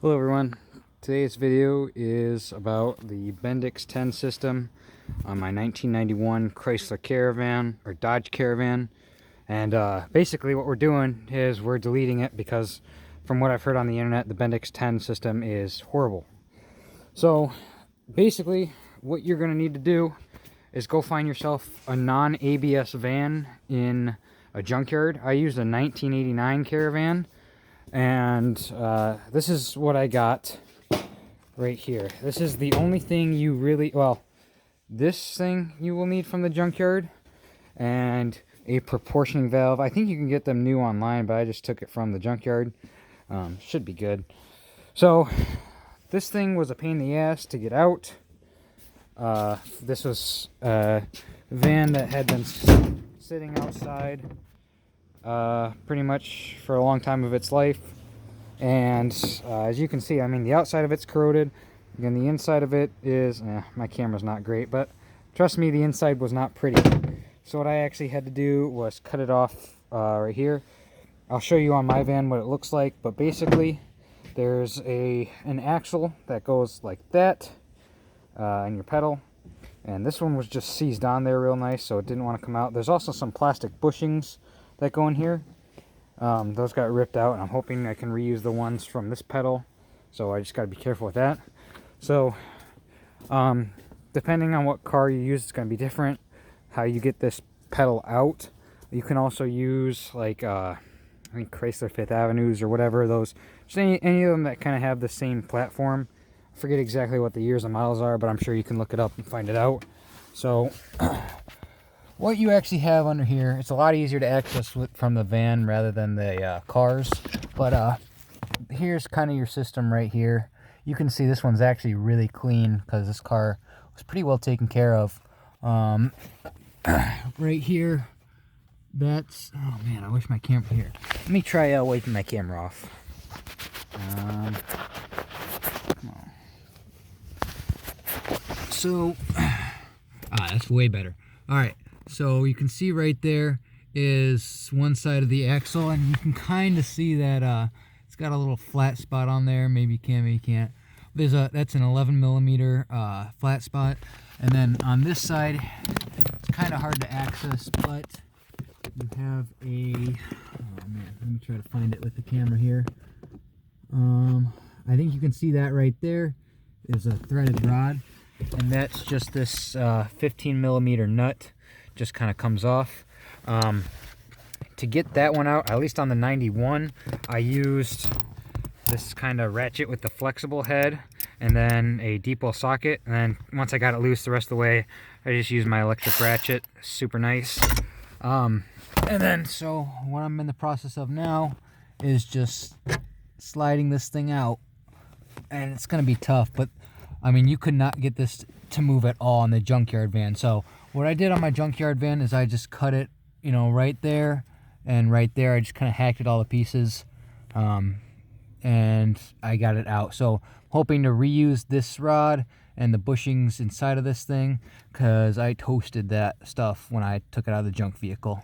Hello everyone, today's video is about the Bendix 10 system on my 1991 Chrysler Caravan, or Dodge Caravan. And basically what we're doing is we're deleting it because from what I've heard on the internet, the Bendix 10 system is horrible. So basically what you're going to need to do is go find yourself a non-ABS van in a junkyard. I used a 1989 Caravan. And this is what I got right here. This is the only thing you really, well, this thing you will need from the junkyard, and a proportioning valve. I think you can get them new online, but I just took it from the junkyard. Should be good. So this thing was a pain in the ass to get out. This was a van that had been sitting outside pretty much for a long time of its life, and as you can see, I mean, the outside of it's corroded. Again, the inside of it is my camera's not great, but trust me, the inside was not pretty. So what I actually had to do was cut it off right here. I'll show you on my van what it looks like, but basically there's an axle that goes like that in your pedal, and this one was just seized on there real nice, so it didn't want to come out. There's also some plastic bushings that go in here. Those got ripped out, and I'm hoping I can reuse the ones from this pedal, so I just got to be careful with that. So depending on what car you use, it's going to be different how you get this pedal out. You can also use like I think Chrysler Fifth Avenues or whatever, those, just any of them that kind of have the same platform. I forget exactly what the years and models are, but I'm sure you can look it up and find it out. So what you actually have under here, it's a lot easier to access from the van rather than the cars. But here's kind of your system right here. You can see this one's actually really clean because this car was pretty well taken care of. Right here, that's, oh man, I wish my camera here. Let me try wiping my camera off. Come on. So, that's way better. All right. So you can see right there is one side of the axle, and you can kind of see that it's got a little flat spot on there. Maybe you can, maybe you can't. That's an 11 millimeter flat spot, and then on this side, it's kind of hard to access, but you have a, oh man, let me try to find it with the camera here. I think you can see that right there. There's a threaded rod, and that's just this 15 millimeter nut. Just kind of comes off. To get that one out, at least on the 91, I used this kind of ratchet with the flexible head and then a depot socket, and then once I got it loose the rest of the way, I just used my electric ratchet. Super nice. And then so what I'm in the process of now is just sliding this thing out, and it's gonna be tough, but I mean, you could not get this to move at all on the junkyard van. So what I did on my junkyard van is I just cut it, you know, right there and right there. I just kind of hacked it all to pieces, and I got it out. So hoping to reuse this rod and the bushings inside of this thing, because I toasted that stuff when I took it out of the junk vehicle.